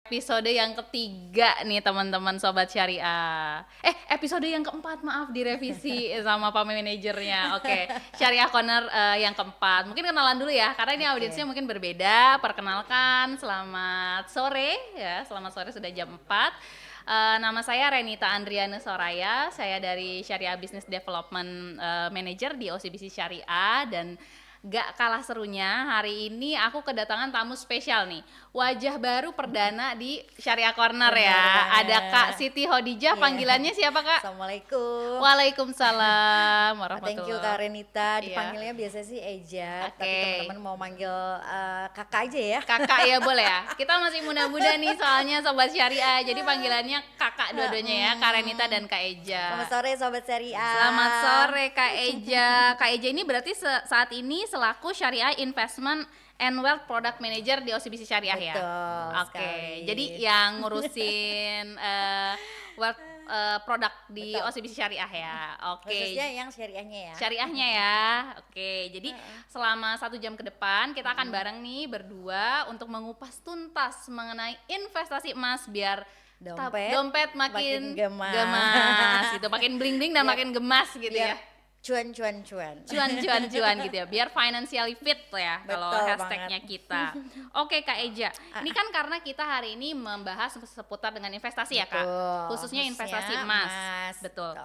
Episode yang ketiga nih teman-teman Sobat Syariah. Episode yang keempat, maaf, direvisi sama Pak Manajernya. Oke, Syariah Corner yang keempat. Mungkin kenalan dulu ya, karena ini audiensnya mungkin berbeda. Perkenalkan, selamat sore ya, selamat sore sudah jam 4. Nama saya Renita Andriana Soraya, saya dari Syariah Business Development Manager di OCBC Syariah. Dan gak kalah serunya, hari ini aku kedatangan tamu spesial nih. Wajah baru perdana di Syariah Corner ya. Ada Kak Siti Hodijah, panggilannya siapa Kak? Assalamualaikum. Waalaikumsalam warahmatullahi. Thank you Kak Renita, Iya. dipanggilnya biasa sih Eja, Oke. tapi teman-teman mau manggil kakak aja ya. Kakak ya boleh ya. Kita masih muda-muda nih soalnya Sobat Syariah. Jadi panggilannya kakak dua-duanya ya, Kak Renita dan Kak Eja. Selamat sore Sobat Syariah. Selamat sore Kak Eja. Kak Eja ini berarti saat ini selaku Syariah Investment and Wealth Product Manager di OCBC Syariah ya. Betul Oke. sekali. Jadi yang ngurusin wealth produk di Betul. OCBC Syariah ya. Oke. Khususnya yang syariahnya ya. Syariahnya ya. Oke. Jadi selama 1 jam ke depan kita akan bareng nih berdua untuk mengupas tuntas mengenai investasi emas biar dompet makin gemas gitu, makin bling-bling dan makin gemas gitu biar ya. cuan. Cuan gitu ya, biar financially fit ya kalau Betul hashtagnya kita. Oke Kak Eja, ini kan karena kita hari ini membahas seputar dengan investasi ya Kak, khususnya investasi emas. Betul.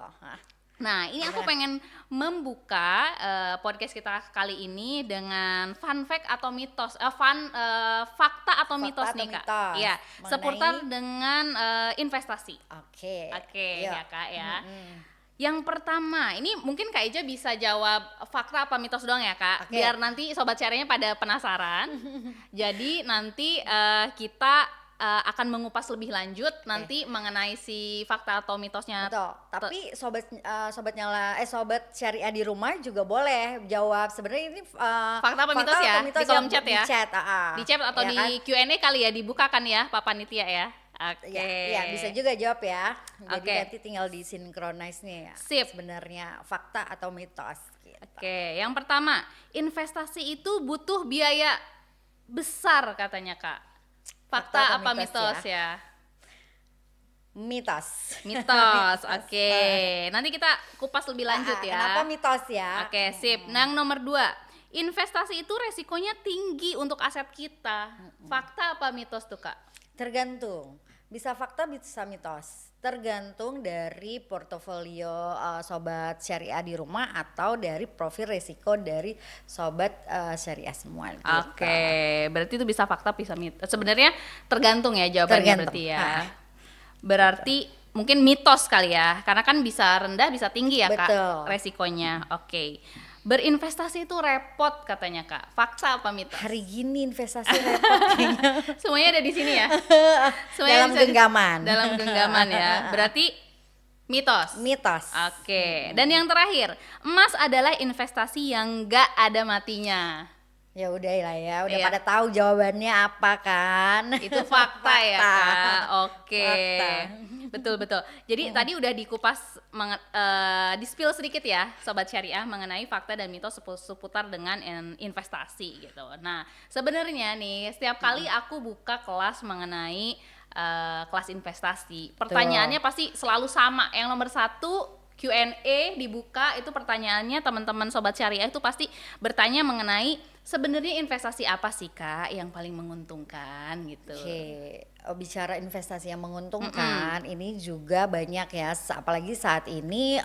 Nah, ini aku pengen membuka podcast kita kali ini dengan fun fact atau mitos, fakta atau mitos nih Kak. Iya, seputar dengan investasi. Oke, ya Kak ya. Yang pertama, ini mungkin Kak Eja bisa jawab fakta apa mitos doang ya Kak, biar nanti Sobat Syariahnya pada penasaran. Jadi nanti kita akan mengupas lebih lanjut nanti mengenai si fakta atau mitosnya. Betul. Tapi sobat Syariah di rumah juga boleh jawab. Sebenarnya ini fakta apa mitos ya? Di kolom chat ya. Di chat atau ya di Q&A kali ya, dibukakan ya Pak Panitia ya. Oke. Ya, bisa juga jawab ya. Jadi nanti tinggal disinkronize nih ya. Sip. Sebenarnya fakta atau mitos gitu. Oke, yang pertama, investasi itu butuh biaya besar katanya Kak. Fakta apa mitos ya? Mitos. Oke. Nanti kita kupas lebih lanjut ya. Kenapa mitos ya? Oke, sip. Nah, yang nomor 2, investasi itu resikonya tinggi untuk aset kita. Fakta apa mitos tuh Kak? Tergantung. Bisa fakta bisa mitos. Tergantung dari portofolio sobat syariah di rumah atau dari profil resiko dari sobat syariah semua. Gitu. Oke, berarti itu bisa fakta bisa mitos. Sebenarnya tergantung ya jawabannya berarti ya. Berarti mungkin mitos kali ya, karena kan bisa rendah bisa tinggi ya Kak resikonya. Oke. Berinvestasi itu repot katanya Kak. Fakta apa mitos? Hari gini investasi repot kayaknya. Semuanya ada di sini ya. Semuanya dalam genggaman ya. Berarti mitos. Oke. Dan yang terakhir, emas adalah investasi yang gak ada matinya. Ya udah lah ya, udah pada tahu jawabannya apa kan? Itu fakta ya Kak. Oke. Betul. Jadi tadi udah dikupas di-spill sedikit ya Sobat Syariah mengenai fakta dan mitos seputar dengan investasi gitu. Nah, sebenarnya nih setiap kali aku buka kelas mengenai kelas investasi, pertanyaannya pasti selalu sama. Yang nomor 1, Q&A dibuka, itu pertanyaannya teman-teman Sobat Syariah itu pasti bertanya mengenai sebenarnya investasi apa sih Kak yang paling menguntungkan gitu. Oke, bicara investasi yang menguntungkan ini juga banyak ya, apalagi saat ini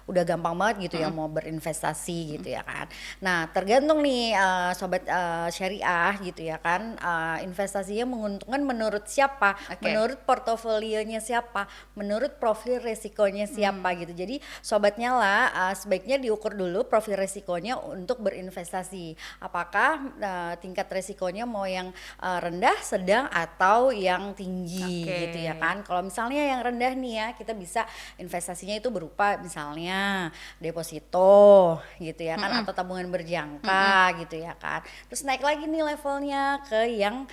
udah gampang banget gitu ya mau berinvestasi gitu ya kan. Nah tergantung nih sobat syariah gitu ya kan, investasinya menguntungkan menurut siapa, menurut portofolionya siapa, menurut profil resikonya siapa gitu. Jadi sobatnya lah sebaiknya diukur dulu profil resikonya untuk berinvestasi. Apakah tingkat resikonya mau yang rendah, sedang atau yang tinggi gitu ya kan. Kalau misalnya yang rendah nih ya, kita bisa investasinya itu berupa misalnya deposito gitu ya kan, atau tabungan berjangka gitu ya kan. Terus naik lagi nih levelnya ke yang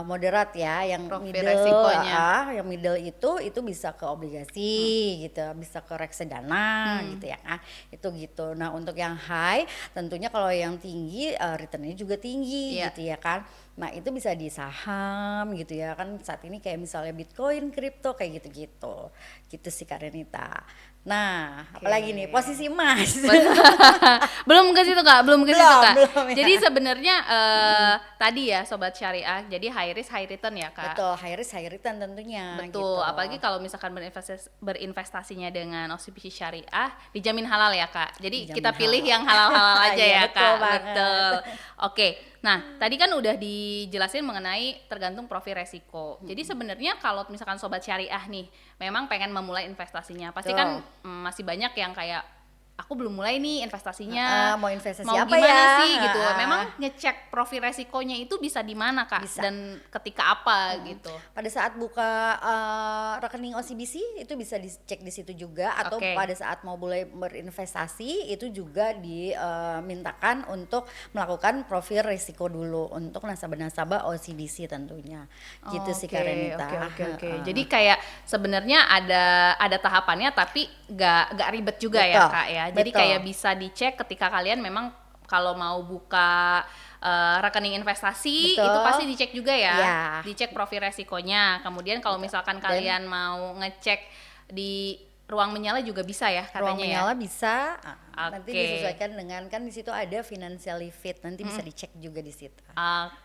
moderat ya, yang profil middle resikonya. yang middle itu bisa ke obligasi gitu, bisa ke reksadana gitu ya kan. Itu gitu. Nah, untuk yang high tentunya kalau yang yang tinggi, returnnya juga tinggi Iya. gitu ya kan. Nah itu bisa di saham gitu ya kan, saat ini kayak misalnya Bitcoin, kripto kayak gitu-gitu. Gitu sih Kak Renita. Nah apalagi nih posisi emas. Belum ke situ Kak, belum ke situ Belum, Kak. belum ya. Jadi sebenarnya tadi ya sobat syariah, jadi high risk high return ya Kak. Betul, high risk high return tentunya Betul, gitu. apalagi kalau misalkan berinvestasinya dengan OCBC Syariah, dijamin halal ya Kak. Jadi Dijamin kita pilih halal. yang halal-halal aja Iya, ya betul Kak. banget. Betul. Oke, nah tadi kan udah dijelasin mengenai tergantung profil resiko. Jadi sebenarnya kalau misalkan sobat syariah nih, memang pengen memulai investasinya, pasti kan masih banyak yang kayak aku belum mulai nih investasinya, Mau investasi mau apa gimana ya? sih gitu. Memang ngecek profil resikonya itu bisa di mana Kak? Bisa. Dan ketika apa gitu? Pada saat buka rekening OCBC itu bisa dicek di situ juga, atau Oke. pada saat mau mulai berinvestasi itu juga dimintakan untuk melakukan profil risiko dulu untuk nasabah-nasabah OCBC tentunya. Gitu sih Kak Renita. Oke. Jadi kayak sebenarnya ada tahapannya tapi gak ribet juga ya Betul, Kak ya. Jadi betul. kayak bisa dicek ketika kalian memang kalau mau buka rekening investasi Betul. itu pasti dicek juga ya. Iya. Dicek profil resikonya. Kemudian kalau misalkan kalian mau ngecek di ruang menyala juga bisa ya katanya Ruang menyala ya. bisa, nanti Oke. disesuaikan dengan, kan di situ ada financially fit, nanti bisa dicek juga di situ.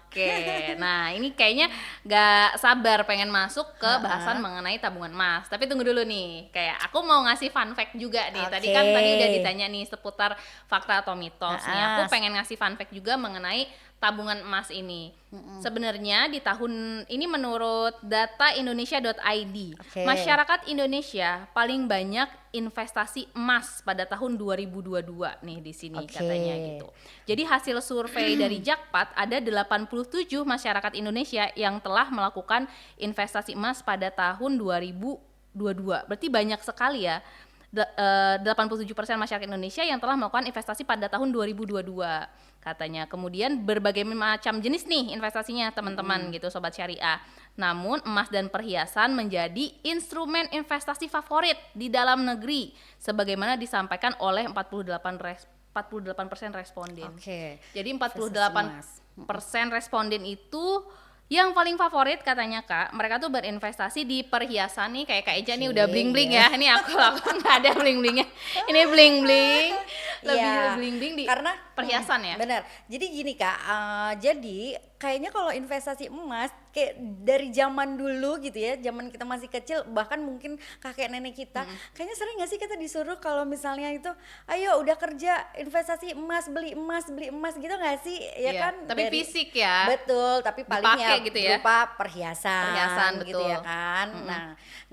Oke, nah ini kayaknya gak sabar pengen masuk ke bahasan mengenai tabungan emas. Tapi tunggu dulu nih, kayak aku mau ngasih fun fact juga nih. Tadi kan Oke. udah ditanya nih seputar fakta atau mitos nih. Aku pengen ngasih fun fact juga mengenai tabungan emas ini. Sebenarnya di tahun ini menurut data indonesia.id, Oke. masyarakat Indonesia paling banyak investasi emas pada tahun 2022 nih di sini Oke. katanya gitu. Jadi hasil survei dari Jakpat ada 87 masyarakat Indonesia yang telah melakukan investasi emas pada tahun 2022. Berarti banyak sekali ya. 87% masyarakat Indonesia yang telah melakukan investasi pada tahun 2022 katanya. Kemudian berbagai macam jenis nih investasinya teman-teman gitu sobat syariah. Namun emas dan perhiasan menjadi instrumen investasi favorit di dalam negeri sebagaimana disampaikan oleh 48% responden. Oke. Jadi Investasi 48% responden itu yang paling favorit katanya Kak, mereka tuh berinvestasi di perhiasan nih, kayak Kak Eja nih udah bling-bling ya. Ini aku nggak ada bling-blingnya. Ini bling-bling, lebih Iya, bling-bling di karena perhiasan ya. Benar. Jadi gini Kak, jadi kayaknya kalau investasi emas kayak dari zaman dulu gitu ya, zaman kita masih kecil, bahkan mungkin kakek nenek kita, kayaknya sering nggak sih kita disuruh kalau misalnya itu, ayo udah kerja investasi emas, beli emas gitu nggak sih? Ya Iya, kan? tapi fisik ya. Betul, tapi paling Dipakai ya gitu ya. berupa perhiasan gitu betul. ya kan.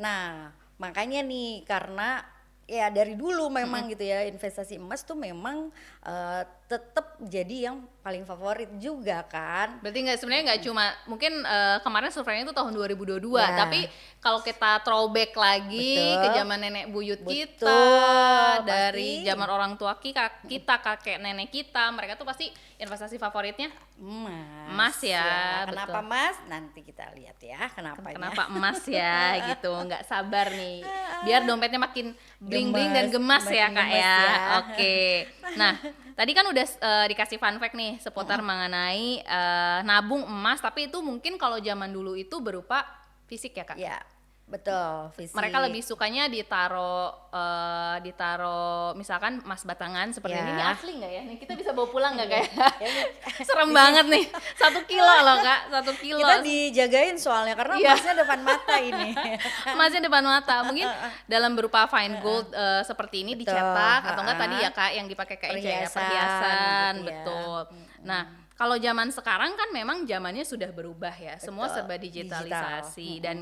Nah makanya nih, karena ya dari dulu memang gitu ya, investasi emas tuh memang tetap jadi yang paling favorit juga kan. Berarti sebenarnya nggak cuma mungkin kemarin surveinya itu tahun 2022, Ya. tapi kalau kita throwback lagi Betul. ke zaman nenek buyut kita, Betul, dari pasti. zaman orang tua kita, kakek nenek kita, mereka tuh pasti investasi favoritnya emas ya, Kenapa betul. emas? Nanti kita lihat ya kenapanya. Kenapa emas ya gitu, nggak sabar nih biar dompetnya makin bling-bling dan gemas ya makin Kak gemes ya. ya. Oke, nah tadi kan udah dikasih fun fact nih seputar mengenai nabung emas, tapi itu mungkin kalau zaman dulu itu berupa fisik ya Kak. Ya, betul. Fisik. Mereka lebih sukanya ditaro misalkan emas batangan seperti Ya. ini asli nggak ya? Nih kita bisa bawa pulang nggak kayak? Ya, Serem banget nih, 1 kilo loh Kak, 1 kilo. kita dijagain soalnya karena Iya. emasnya depan mata ini. Emasnya depan mata, mungkin dalam berupa fine gold seperti ini Betul, dicetak atau enggak tadi ya Kak yang dipakai Kak Eja ya, Perhiasan perhiasan, gitu ya. betul. Nah, kalau zaman sekarang kan memang zamannya sudah berubah ya, semua Betul, serba digital. digitalisasi dan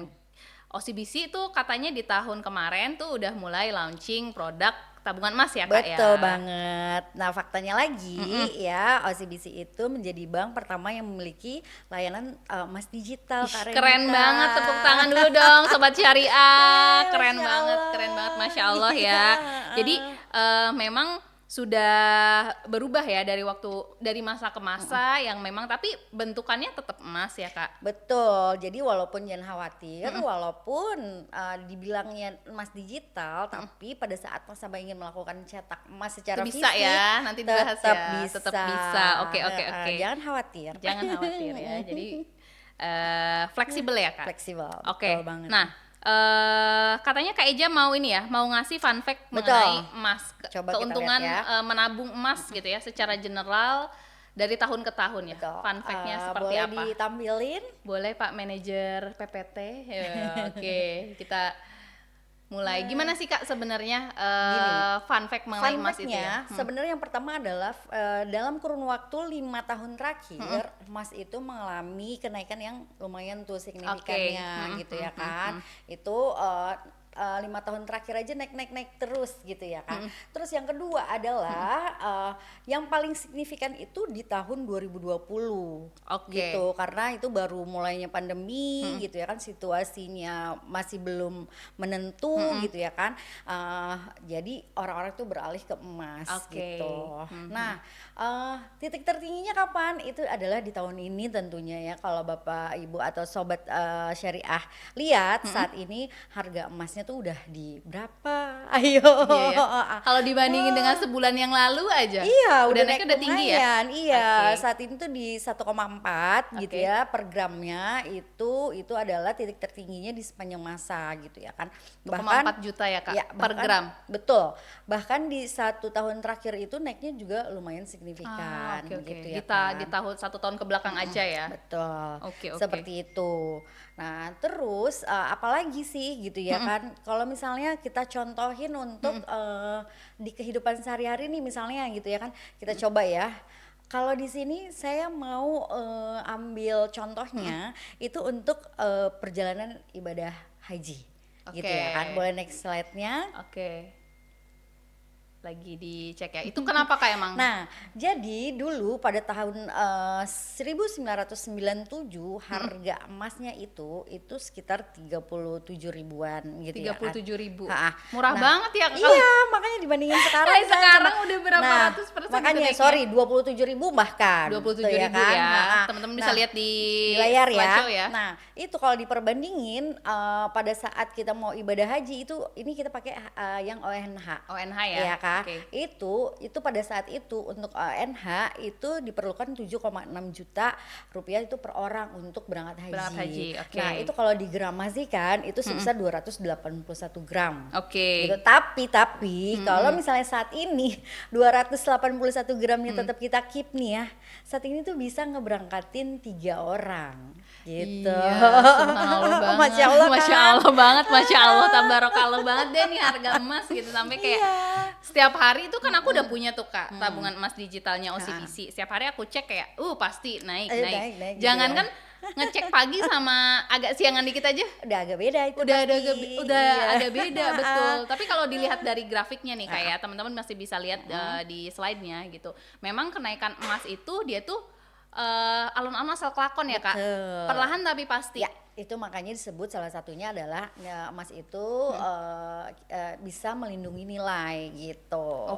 OCBC itu katanya di tahun kemarin tuh udah mulai launching produk tabungan emas ya Kak ya. Betul banget. Nah faktanya lagi ya, OCBC itu menjadi bank pertama yang memiliki layanan emas digital. Kak Keren Renita. banget, tepuk tangan dulu dong Sobat Syariah. Masya Keren Allah. banget, Masya Allah ya. Iya. Jadi memang sudah berubah ya dari masa ke masa yang memang tapi bentukannya tetap emas ya Kak. Betul, jadi walaupun jangan khawatir, walaupun dibilangnya emas digital, tapi pada saat nasabah ingin melakukan cetak emas secara Itu bisa fisik, ya, nanti dibahas tetap ya. bisa. Tetap bisa. Oke. Jangan khawatir. Jangan khawatir ya. Jadi fleksibel ya Kak. Fleksibel, Oke. betul banget. Nah, katanya Kak Eja mau ini ya, mau ngasih fun fact Betul. mengenai emas, Coba kita keuntungan lihat ya. menabung emas gitu ya, secara general dari tahun ke tahun ya. Betul. Fun fact-nya seperti boleh apa? ditampilin? Boleh Pak Manajer PPT. Ya, oke, kita mulai. Gimana sih Kak sebenarnya fun fact mengenai Fun emas itu fact-nya, ya? sebenarnya yang pertama adalah dalam kurun waktu 5 tahun terakhir, emas itu mengalami kenaikan yang lumayan tuh signifikannya gitu ya kan. Itu 5 tahun terakhir aja naik terus gitu ya kan. Terus yang kedua adalah yang paling signifikan itu di tahun 2020 gitu, karena itu baru mulainya pandemi gitu ya kan, situasinya masih belum menentu gitu ya kan. Jadi orang-orang tuh beralih ke emas gitu. Nah, titik tertingginya kapan? Itu adalah di tahun ini tentunya ya. Kalau Bapak Ibu atau sobat syariah lihat saat ini harga emasnya tuh udah di berapa? Ayo. Iya, ya. Kalau dibandingin dengan sebulan yang lalu aja. Iya, udah naik udah tinggi ya. Iya, saat ini tuh di 1,4 gitu ya per gramnya, itu adalah titik tertingginya di sepanjang masa gitu ya kan. 1,4 juta ya Kak ya, per gram. Betul. Bahkan di 1 tahun terakhir itu naiknya juga lumayan signifikan gitu ya kan. Di tahun 1 tahun ke belakang aja ya. Betul. Oke. Seperti itu. Nah, terus apalagi sih gitu ya kan. Kalau misalnya kita contohin untuk di kehidupan sehari-hari nih misalnya gitu ya kan. Kita coba ya. Kalau di sini saya mau ambil contohnya itu untuk perjalanan ibadah haji. Gitu ya kan. Boleh next slide-nya. Oke. Lagi dicek ya. Itu kenapa Kak emang? Nah, jadi dulu pada tahun 1997 harga emasnya itu sekitar 37 ribuan gitu ya kan. 37 ribu. Nah, Murah banget ya Kak. Iya, makanya dibandingin sekarang. Sekarang udah berapa ratus persen makanya gitu naiknya. 27 ribu bahkan. 27 gitu ribu kan? ya. Teman-teman bisa lihat di layar ya. Nah, itu kalau diperbandingin pada saat kita mau ibadah haji ini kita pakai yang ONH. ONH ya. Iya kan? Itu pada saat itu untuk ONH itu diperlukan 7,6 juta rupiah itu per orang untuk berangkat haji. Nah, itu kalau digramasikan itu sebesar 281 gram. Gitu. Tapi kalau misalnya saat ini 281 gramnya tetap kita keep nih ya. Saat ini tuh bisa ngeberangkatin 3 orang. Gitu. Iya, subhanallah banget. Masya Allah, Masya Allah banget, Masya Allah, tabarakallah banget deh nih harga emas gitu. Sampai kayak setiap hari itu kan aku udah punya tuh Kak tabungan emas digitalnya OCBC. Setiap hari aku cek kayak pasti naik. Jangan kan ngecek pagi sama agak siangan dikit aja udah agak beda itu. Agak beda betul. Tapi kalau dilihat dari grafiknya nih kayak teman-teman masih bisa lihat di slide-nya gitu. Memang kenaikan emas itu dia tuh alon-alon asal kelakon ya Kak. Perlahan tapi pasti. Ya, itu makanya disebut salah satunya adalah emas itu bisa melindungi nilai gitu.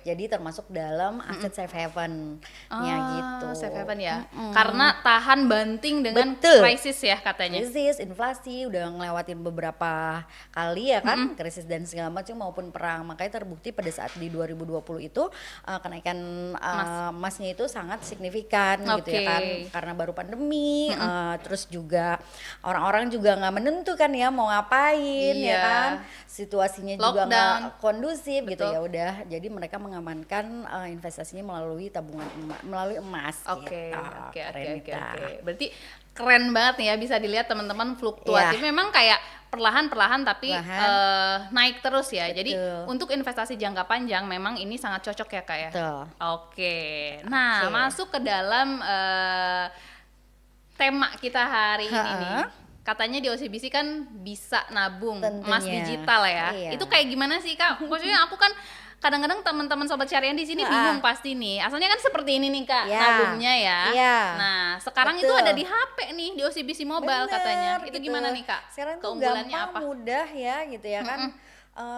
Jadi termasuk dalam aset safe haven-nya gitu. Safe haven ya. Karena tahan banting dengan krisis ya katanya. Krisis, inflasi, udah ngelewatin beberapa kali ya kan, krisis dan segala macam maupun perang. Makanya terbukti pada saat di 2020 itu kenaikan emasnya itu sangat signifikan gitu ya kan. Karena baru pandemi, terus juga orang-orang juga nggak menentu kan ya mau ngapain ya kan, situasinya juga nggak kondusif gitu ya udah, jadi mereka mengamankan investasinya melalui tabungan melalui emas. Oke. Berarti keren banget nih ya, bisa dilihat teman-teman fluktuatif memang kayak perlahan tapi naik terus ya. Jadi untuk investasi jangka panjang memang ini sangat cocok ya Kak ya. Nah, masuk ke dalam tema kita hari ini nih. Katanya di OCBC kan bisa nabung emas digital ya. Itu kayak gimana sih Kak? Maksudnya aku kan kadang-kadang teman-teman sobat syariah di sini bingung pasti nih. Asalnya kan seperti ini nih Kak, nabungnya ya. Nah, sekarang itu ada di HP nih, di OCBC Mobile katanya. Itu gimana nih Kak? Sekarang keunggulannya gampang, apa? Mudah ya gitu ya kan.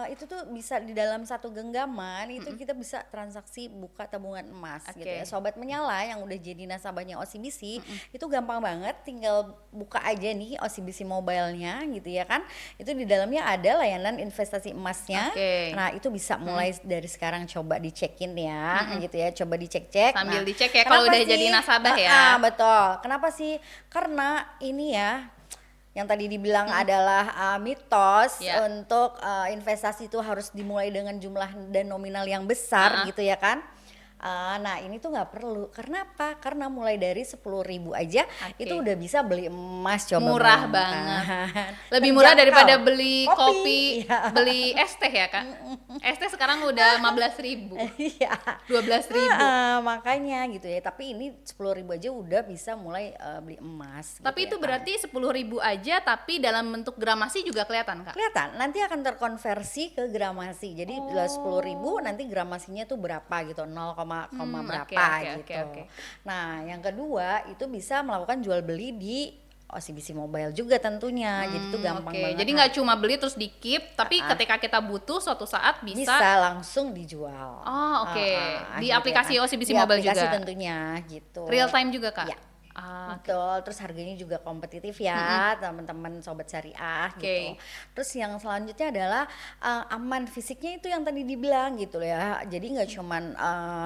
itu tuh bisa di dalam satu genggaman itu kita bisa transaksi buka tabungan emas gitu ya. Sobat Menyala yang udah jadi nasabahnya OCBC itu gampang banget, tinggal buka aja nih OCBC Mobile-nya gitu ya kan. Itu di dalamnya ada layanan investasi emasnya. Nah, itu bisa mulai dari sekarang coba dicekin ya gitu ya. Coba dicek-cek. Sambil Nah, dicek ya kalau udah jadi nasabah ya. Betul. Kenapa sih? Karena ini ya yang tadi dibilang adalah mitos untuk investasi itu harus dimulai dengan jumlah dan nominal yang besar gitu ya kan. Nah ini tuh nggak perlu. Karena apa? Karena mulai dari 10.000 aja itu udah bisa beli emas. Coba murah banget. Lebih murah daripada beli kopi, beli es teh ya Kak. Es teh sekarang udah 15.000, 12.000. Makanya gitu ya. Tapi ini 10.000 aja udah bisa mulai beli emas. Tapi gitu itu ya, berarti 10.000 aja, tapi dalam bentuk gramasi juga kelihatan Kak? Kelihatan. Nanti akan terkonversi ke gramasi. Jadi 10.000 nanti gramasinya tuh berapa gitu, 0, berapa gitu. Nah, yang kedua itu bisa melakukan jual beli di OCBC Mobile juga tentunya. Jadi itu gampang banget. Jadi nggak cuma beli terus di keep, tapi ketika kita butuh suatu saat bisa langsung dijual. Di gitu aplikasi ya kan. OCBC Mobile aplikasi juga. tentunya gitu. Real time juga Kak? Ya. Betul, terus harganya juga kompetitif ya teman-teman sobat syariah gitu. Terus yang selanjutnya adalah aman fisiknya itu yang tadi dibilang gitu ya. Jadi nggak cuman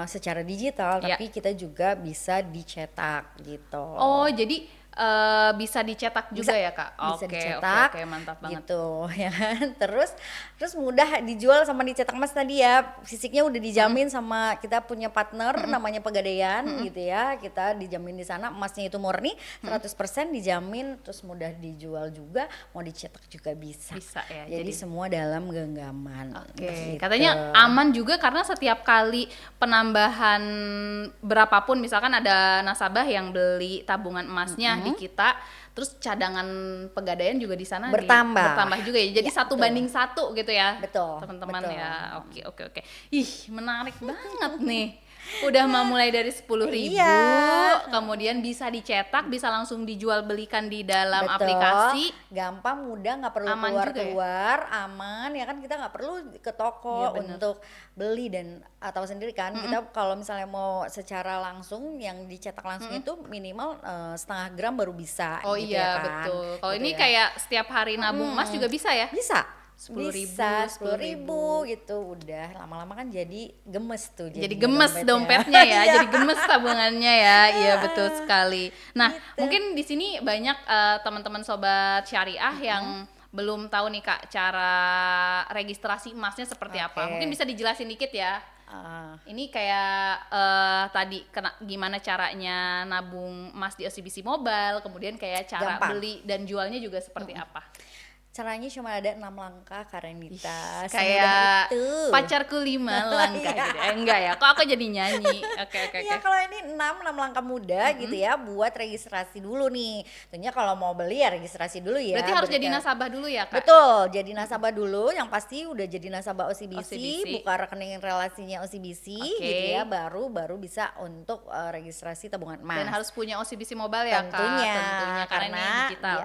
secara digital, tapi kita juga bisa dicetak gitu. Oh jadi bisa dicetak juga ya Kak? Bisa dicetak, mantap banget. Gitu ya kan. Terus mudah dijual sama dicetak emas tadi ya. Fisiknya udah dijamin sama kita punya partner namanya Pegadaian gitu ya. Kita dijamin di sana emasnya itu murni 100% dijamin, terus mudah dijual juga, mau dicetak juga bisa. Bisa ya. Jadi semua dalam genggaman. Gitu. Katanya aman juga karena setiap kali penambahan berapapun, misalkan ada nasabah yang beli tabungan emasnya di kita, terus cadangan Pegadaian juga di sana bertambah juga ya. Jadi 1:1 gitu ya. Betul. Teman-teman ya. Oke. Ih, menarik banget nih. Udah mulai dari 10.000, kemudian bisa dicetak, bisa langsung dijual belikan di dalam aplikasi. Gampang, mudah, nggak perlu keluar-keluar, aman ya kan, kita nggak perlu ke toko untuk beli dan atau sendiri kan. Kita kalau misalnya mau secara langsung yang dicetak langsung itu minimal 0,5 gram baru bisa. Oh gitu iya ya kan? betul. Kalau Gitu ini ya. kayak setiap hari nabung emas juga bisa ya? Bisa. 10.000 gitu, udah lama-lama kan jadi gemes tuh. Jadi gemes dompetnya ya, jadi gemes tabungannya ya, iya betul sekali. Nah gitu. Mungkin di sini banyak teman-teman sobat syariah yang belum tahu nih Kak cara registrasi emasnya seperti apa. Mungkin bisa dijelasin dikit ya. Ini kayak tadi gimana caranya nabung emas di OCBC Mobile, kemudian kayak cara beli dan jualnya juga seperti apa. Caranya cuma ada 6 langkah Karenita. Kayak pacarku 5 langkah gitu. Enggak ya, kok aku jadi nyanyi. Oke. Ya kalau ini 6 langkah mudah gitu ya buat registrasi dulu nih. Tentunya kalau mau beli ya registrasi dulu ya. Berarti harus jadi nasabah dulu ya Kak? Betul, jadi nasabah dulu. Yang pasti udah jadi nasabah OCBC. Buka rekening relasinya OCBC gitu ya. Baru bisa untuk registrasi tabungan emas. Dan harus punya OCBC Mobile ya tentunya, Kak? Karena ini digital.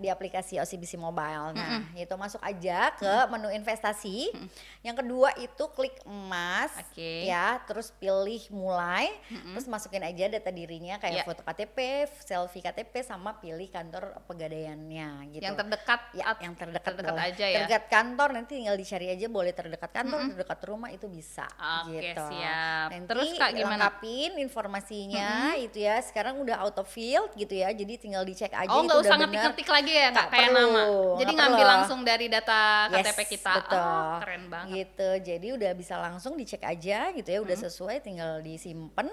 Di aplikasi OCBC Mobile. Nah, itu masuk aja ke menu investasi. Yang kedua itu klik emas, ya, terus pilih mulai, terus masukin aja data dirinya kayak foto KTP, selfie KTP, sama pilih kantor Pegadaiannya gitu. Yang terdekat, yang terdekat aja ya. Terdekat kantor nanti tinggal dicari aja, boleh terdekat kantor, terdekat rumah itu bisa. Gitu. Siap. Nanti terus Kak gimana? lengkapin informasinya itu ya. Sekarang udah auto field gitu ya, jadi tinggal dicek aja itu udah usah benar. ngetik-ngetik lagi ya Kak, kayak nama. Jadi ngambil langsung dari data KTP kita. Betul. Keren banget. Gitu. Jadi udah bisa langsung dicek aja gitu ya, udah sesuai, tinggal disimpan.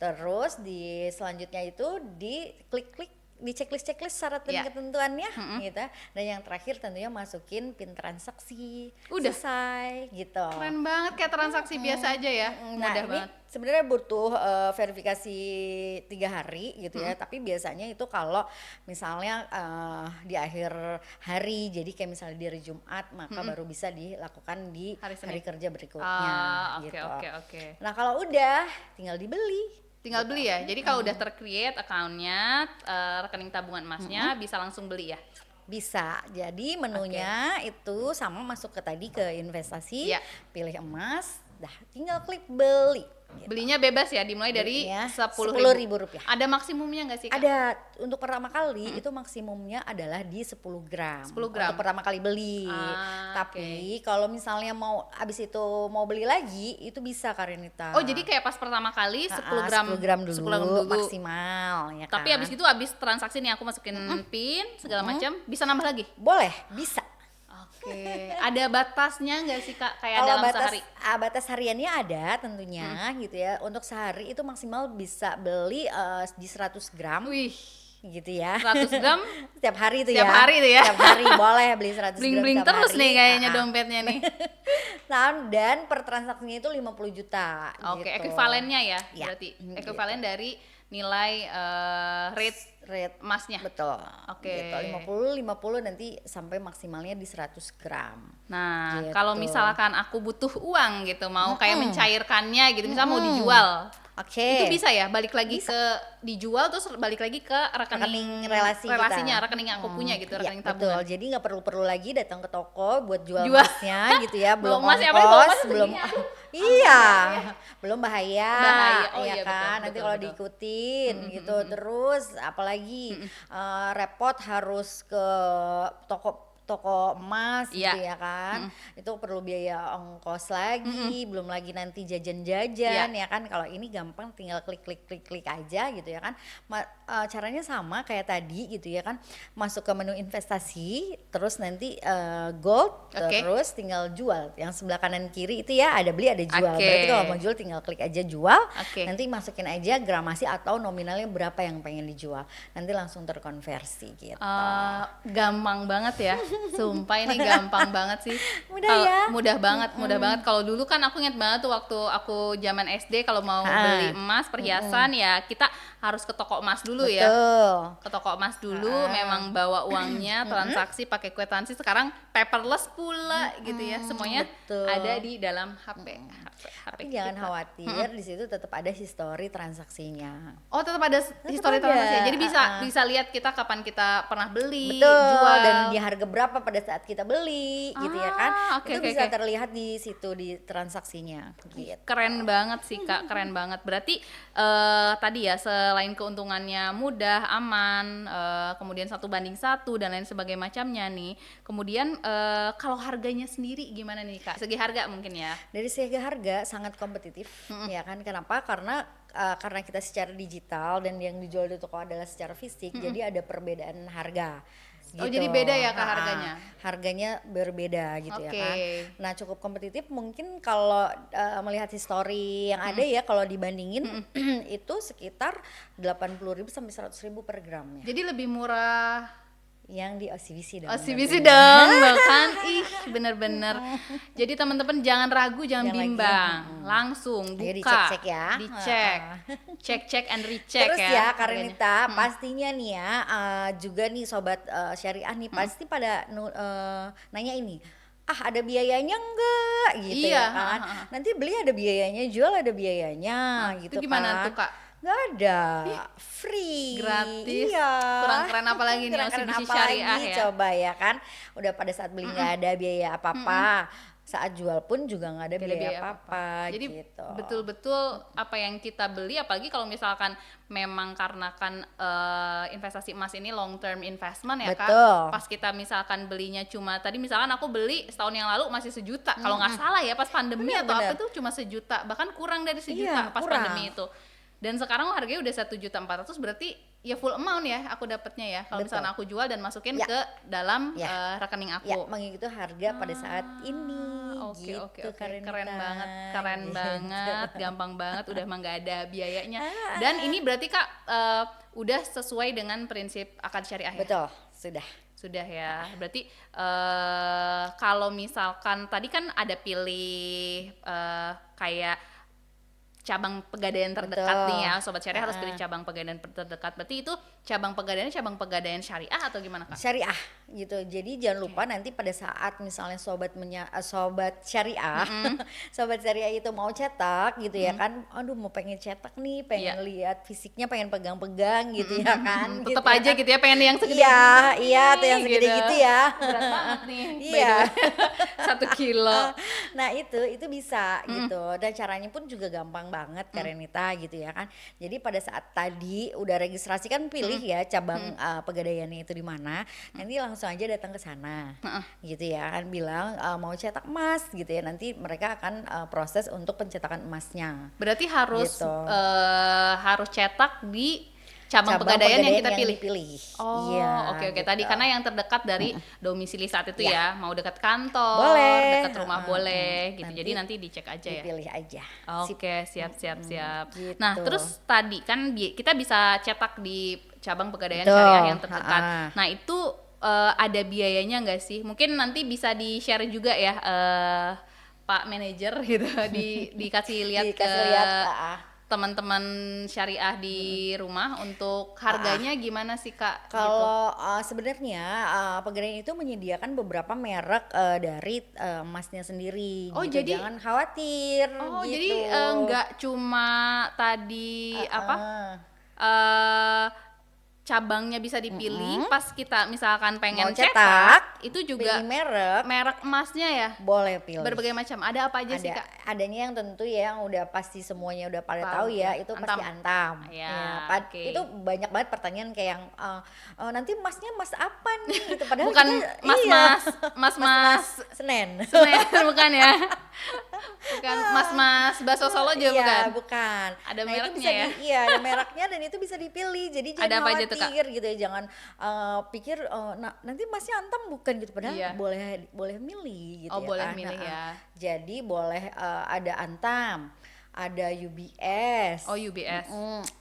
Terus di selanjutnya itu di klik-klik di checklist syarat dan ketentuannya gitu. Dan yang terakhir tentunya masukin PIN transaksi. Udah selesai gitu. Keren banget, kayak transaksi biasa aja ya. Mudah banget. Sebenarnya butuh verifikasi 3 hari gitu ya, tapi biasanya itu kalau misalnya di akhir hari, jadi kayak misalnya di hari Jumat, maka baru bisa dilakukan di hari kerja berikutnya. Oke. Nah kalau udah tinggal dibeli. Tinggal beli ya. Jadi kalau udah tercreate account-nya, rekening tabungan emasnya, bisa langsung beli ya. Bisa. Jadi menunya itu sama masuk ke tadi ke investasi, Iya. pilih emas, dah tinggal klik beli. Gitu. Belinya bebas ya, dimulai dari Belinya 10.000 Rp10.000. Ada maksimumnya nggak sih Kak? Ada untuk pertama kali itu maksimumnya adalah di 10 gram. 10 gram. Untuk pertama kali beli. Tapi kalau misalnya mau abis itu mau beli lagi itu bisa Karenita. Oh jadi kayak pas pertama kali 10 gram 10 gram dulu, 10 gram dulu. maksimal ya kan. Tapi abis transaksi nih aku masukin PIN segala macam, bisa nambah lagi? Boleh, bisa. Oke. Ada batasnya nggak sih Kak? Kayak Kalau dalam sehari? batas hariannya ada tentunya gitu ya. Untuk sehari itu maksimal bisa beli di 100 gram Wih, gitu ya. 100 gram Setiap hari itu Setiap ya. hari tuh ya. Setiap hari boleh beli 100 gram bling-bling setiap terus hari. nih kayaknya Ah. dompetnya nih. Nah, dan per transaksinya itu 50 juta Oke, gitu. ekuivalennya ya, Ya, berarti gitu. ekuivalen dari nilai rate Rate emasnya. betul. Oke. Gitu, 50 nanti sampai maksimalnya di 100 gram. Nah, Gitu. kalau misalkan aku butuh uang gitu, mau kayak mencairkannya gitu, misalnya mau dijual, Oke. itu bisa ya balik lagi ke dijual terus balik lagi ke rekening relasinya, kita. rekening yang aku punya gitu, Iya, rekening betul. tabungan. Jadi nggak perlu lagi datang ke toko buat jual Jual. emasnya gitu ya, belum Bawa emas, apalagi bawa ongkos, emas belum segini. iya, belum bahaya, Bahaya. Oh ya iya, kan. betul, Nanti betul, kalau betul. diikutin gitu, terus apalagi repot harus ke toko emas Iya. gitu ya kan. Itu perlu biaya ongkos lagi, belum lagi nanti jajan-jajan ya kan. Kalau ini gampang tinggal klik aja gitu ya kan. Caranya sama kayak tadi gitu ya kan. Masuk ke menu investasi, terus nanti gold, Oke. terus tinggal jual. Yang sebelah kanan kiri itu ya ada beli ada jual. Oke. Berarti kalau mau jual tinggal klik aja jual. Oke. Nanti masukin aja gramasi atau nominalnya berapa yang pengen dijual. Nanti langsung terkonversi gitu. Gampang banget ya, sumpah ini gampang banget sih. Mudah ya? Mudah banget. Kalau dulu kan aku ingat banget tuh waktu aku zaman SD kalau mau beli emas perhiasan ya kita harus ke toko emas dulu ya. Betul. Ke toko emas dulu, memang bawa uangnya, transaksi pakai kwitansi. Sekarang paperless pula gitu ya, semuanya betul. ada di dalam HP Tapi jangan kita. khawatir, di situ tetap ada histori transaksinya. Oh tetap ada history ada. transaksi, jadi bisa lihat kita kapan kita pernah beli, Betul, jual. dan di harga berapa pada saat kita beli gitu ya kan. Oke, Itu oke, bisa oke. terlihat di situ di transaksinya gitu. Keren banget sih Kak, keren banget. Berarti tadi ya selain keuntungannya mudah, aman, kemudian 1:1 dan lain sebagainya macamnya nih. Kemudian kalau harganya sendiri gimana nih Kak? Segi harga mungkin ya. Dari segi harga sangat kompetitif ya kan. Kenapa? Karena kita secara digital dan yang dijual di toko adalah secara fisik, jadi ada perbedaan harga. Oh, Gitu. jadi beda ya Kak harganya? Harganya berbeda gitu ya Oke. kan. Nah cukup kompetitif mungkin kalau melihat histori yang ada ya, kalau dibandingin itu sekitar 80.000 sampai 100.000 per gramnya. Jadi lebih murah. Yang di OCBC dong. OCBC dong, bahkan bener-bener. Jadi teman-teman jangan ragu, jangan Jangan lagi, bimbang, langsung buka, Ayo dicek-cek ya. dicek, cek and recheck Terus ya. ya harganya. Karenita pastinya nih ya juga nih sobat syariah nih pasti pada nanya ini, ada biayanya enggak gitu Iya, ya kan. Nanti beli ada biayanya, jual ada biayanya gitu Itu gimana kan. tuh Kak? Nggak ada, free, Gratis, iya. kurang keren apa lagi nih Kurang keren OCBC apa syariah lagi, ya. coba ya kan. Udah pada saat beli nggak ada biaya apa-apa, saat jual pun juga nggak ada Gak ada biaya biaya apa-apa Jadi gitu. betul-betul apa yang kita beli, apalagi kalau misalkan memang karena kan investasi emas ini long term investment ya Betul. Kak. Pas kita misalkan belinya cuma tadi misalkan aku beli setahun yang lalu masih 1 juta. Kalau nggak salah ya pas pandemi Bener, atau apa bener. itu cuma 1 juta, bahkan kurang dari 1 Iya, juta pas kurang. pandemi itu. Dan sekarang harganya udah 1.400.000, berarti ya full amount ya aku dapatnya ya. Kalau Betul. misalkan aku jual dan masukin Ya. ke dalam Ya. rekening aku. Ya, mengikuti harga pada saat ini. Oke, gitu, oke, Karenita. keren Gitu. banget, gampang banget, udah emang nggak ada biayanya. Dan ini berarti Kak udah sesuai dengan prinsip akad syariah ya? Betul, sudah. Sudah ya, berarti kalau misalkan tadi kan ada pilih kayak cabang pegadaian terdekat Betul. nih ya, Sobat Syariah harus pilih cabang pegadaian terdekat. Berarti itu cabang pegadaian syariah atau gimana Kak? Syariah gitu. Jadi jangan lupa nanti pada saat misalnya sobat syariah, sobat syariah itu mau cetak gitu ya kan, aduh mau pengen cetak nih, pengen lihat fisiknya, pengen pegang-pegang gitu ya kan. Tetep gitu aja ya kan. gitu ya, pengen yang segede Iya, atau yang segede gitu ya. Berat banget nih. Iya. 1 kilo. Nah itu bisa gitu, dan caranya pun juga gampang banget Karenita gitu ya kan. Jadi pada saat tadi udah registrasi kan pilih ya cabang pegadaiannya itu di mana, nanti langsung aja datang ke sana gitu ya kan, bilang mau cetak emas gitu ya, nanti mereka akan proses untuk pencetakan emasnya. Berarti harus Gitu. harus cetak di cabang pegadaian yang kita pilih. dipilih. Oh, Iya, oke. gitu. Tadi karena yang terdekat dari domisili saat itu ya, mau dekat kantor, Boleh. dekat rumah boleh gitu. Jadi nanti dicek aja ya. Dipilih aja. Oke, siap. Gitu. Nah, terus tadi kan kita bisa cetak di cabang pegadaian Betul. syariah yang terdekat. Ha-ha. Nah, itu ada biayanya nggak sih? Mungkin nanti bisa di-share juga ya, Pak Manajer gitu, dikasih lihat ke Dikasih lihat, teman-teman syariah di rumah untuk harganya gimana sih Kak? Kalau sebenarnya pegadaian itu menyediakan beberapa merek dari emasnya sendiri. Oh, gitu. jadi- Jangan khawatir. Oh, gitu. jadi nggak cuma tadi Ah. eh cabangnya bisa dipilih pas kita misalkan pengen Mau cetak, cetak, itu juga pilih merek, merek emasnya ya boleh pilih. berbagai macam. Ada apa aja sih Kak? Adanya yang tentu ya, yang udah pasti semuanya udah pada Tahu tahu ya, ya, itu Antam. pasti Antam. Ya, oke. Itu banyak banget pertanyaan kayak yang nanti emasnya emas apa nih gitu, padahal Bukan kita- mas-mas Senen. Semen, bukan ya? Bukan mas-mas bakso Solo juga Iya, bukan? bukan. Ada Nah, itu mereknya bisa ya? Iya, ada mereknya dan itu bisa dipilih. Jadi Ada jangan apa aja tuh, Kak? khawatir gitu ya, jangan pikir nanti masnya Antam bukan gitu, padahal Iya. boleh milih gitu Oh, ya boleh kan. milih ya. Jadi boleh ada Antam, ada UBS. Oh, UBS.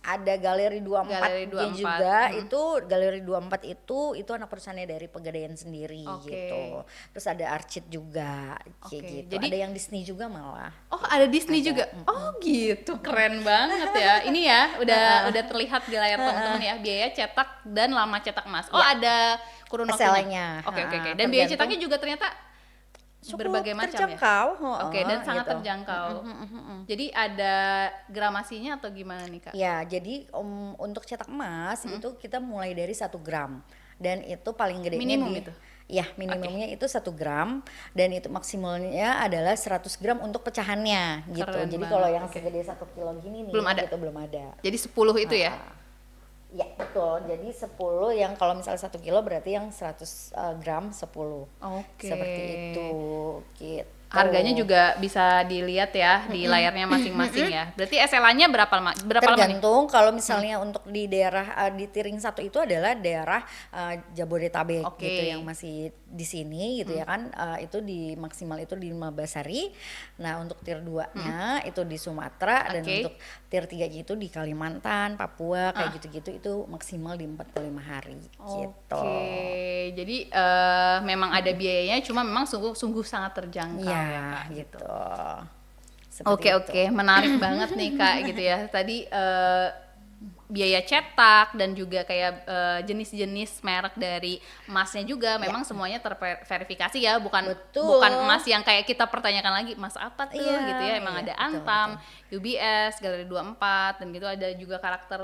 Ada Galeri 24 Galeri dia 24, juga. Itu Galeri 24 itu anak perusahaannya dari Pegadaian sendiri Oke. gitu. Terus ada Archit juga kayak Oke, gitu. jadi- Ada yang Disney juga malah. Oh, ada Disney juga. Oh, gitu. Keren banget ya. Ini ya udah terlihat di layar teman-teman ya, biaya cetak dan lama cetak emas. Oh, ada kurun waktunya. SLA-nya. Oke. Dan Tergantung. biaya cetaknya juga ternyata Cukup berbagai macam ya. terjangkau. Oke, dan sangat gitu. terjangkau. Jadi ada gramasinya atau gimana nih Kak? Ya, jadi untuk cetak emas itu kita mulai dari 1 gram, dan itu paling gedenya Minimum itu? Ya, minimumnya itu 1 gram, dan itu maksimalnya adalah 100 gram untuk pecahannya gitu. Keren Jadi banget, kalau yang oke. segede 1 kilo gini nih Belum ada? gitu belum ada. Jadi 10 itu ya? Ya, betul. Jadi 10 yang kalau misalnya 1 kilo berarti yang 100 gram 10. Oke. Seperti itu gitu. Harganya juga bisa dilihat ya di layarnya masing-masing ya. Berarti SLA-nya berapa lama nih? Tergantung kalau misalnya untuk di daerah di Tiring 1 itu adalah daerah Jabodetabek Oke. gitu, yang masih di sini gitu ya kan, itu di maksimal itu di 15 hari. Nah, untuk Tier 2-nya itu di Sumatera, dan Oke. untuk Tier 3 itu di Kalimantan, Papua kayak gitu-gitu itu maksimal di 45 hari gitu. Oke, jadi memang ada biayanya, cuma memang sungguh sangat terjangkau Ya, ya Kak. gitu. Seperti Oke, itu. menarik banget nih Kak gitu ya. Tadi biaya cetak dan juga kayak jenis-jenis merek dari emasnya juga memang semuanya terverifikasi ya, bukan Betul. emas yang kayak kita pertanyakan lagi emas apa tuh Iya, gitu ya. Emang iya, ada betul, Antam, UBS, Galeri 24 dan gitu, ada juga karakter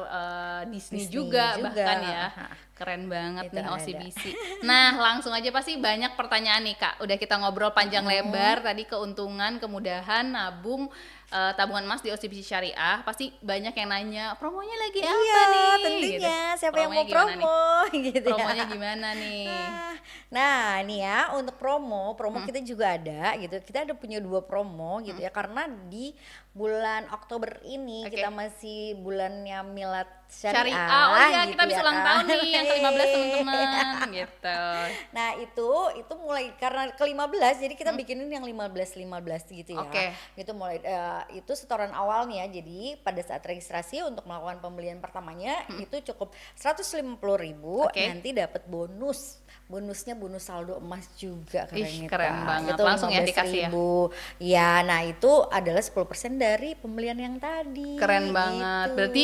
Disney juga bahkan ya. Keren banget Itu nih ada. OCBC. Nah, langsung aja pasti banyak pertanyaan nih Kak. Udah kita ngobrol panjang lebar tadi, keuntungan, kemudahan, nabung tabungan emas di OCBC Syariah. Pasti banyak yang nanya, promonya lagi apa Iya, nih? tentunya. Gitu. Siapa yang mau Promonya gimana nih? promo gitu ya. Promonya gimana nih? Nah, ini ya untuk promo kita juga ada gitu. Kita ada punya 2 promo gitu ya, karena di bulan Oktober ini Oke. kita masih bulannya Milad Syariah. Syariah. Oh iya, gitu kita bisa ya ulang kan. tahun nih yang ke-15 teman-teman gitu. Nah, itu mulai karena ke-15 jadi kita bikinin yang 15 gitu ya. Oke. Itu mulai itu setoran awalnya. Jadi pada saat registrasi untuk melakukan pembelian pertamanya itu cukup 150.000, Oke. nanti dapat bonus. Bonusnya bonus saldo emas juga Ih, Kak. keren banget. Itu Langsung ya dikasih ya? 15.000. Ya, nah itu adalah 10% dari pembelian yang tadi. Keren banget. Gitu. Berarti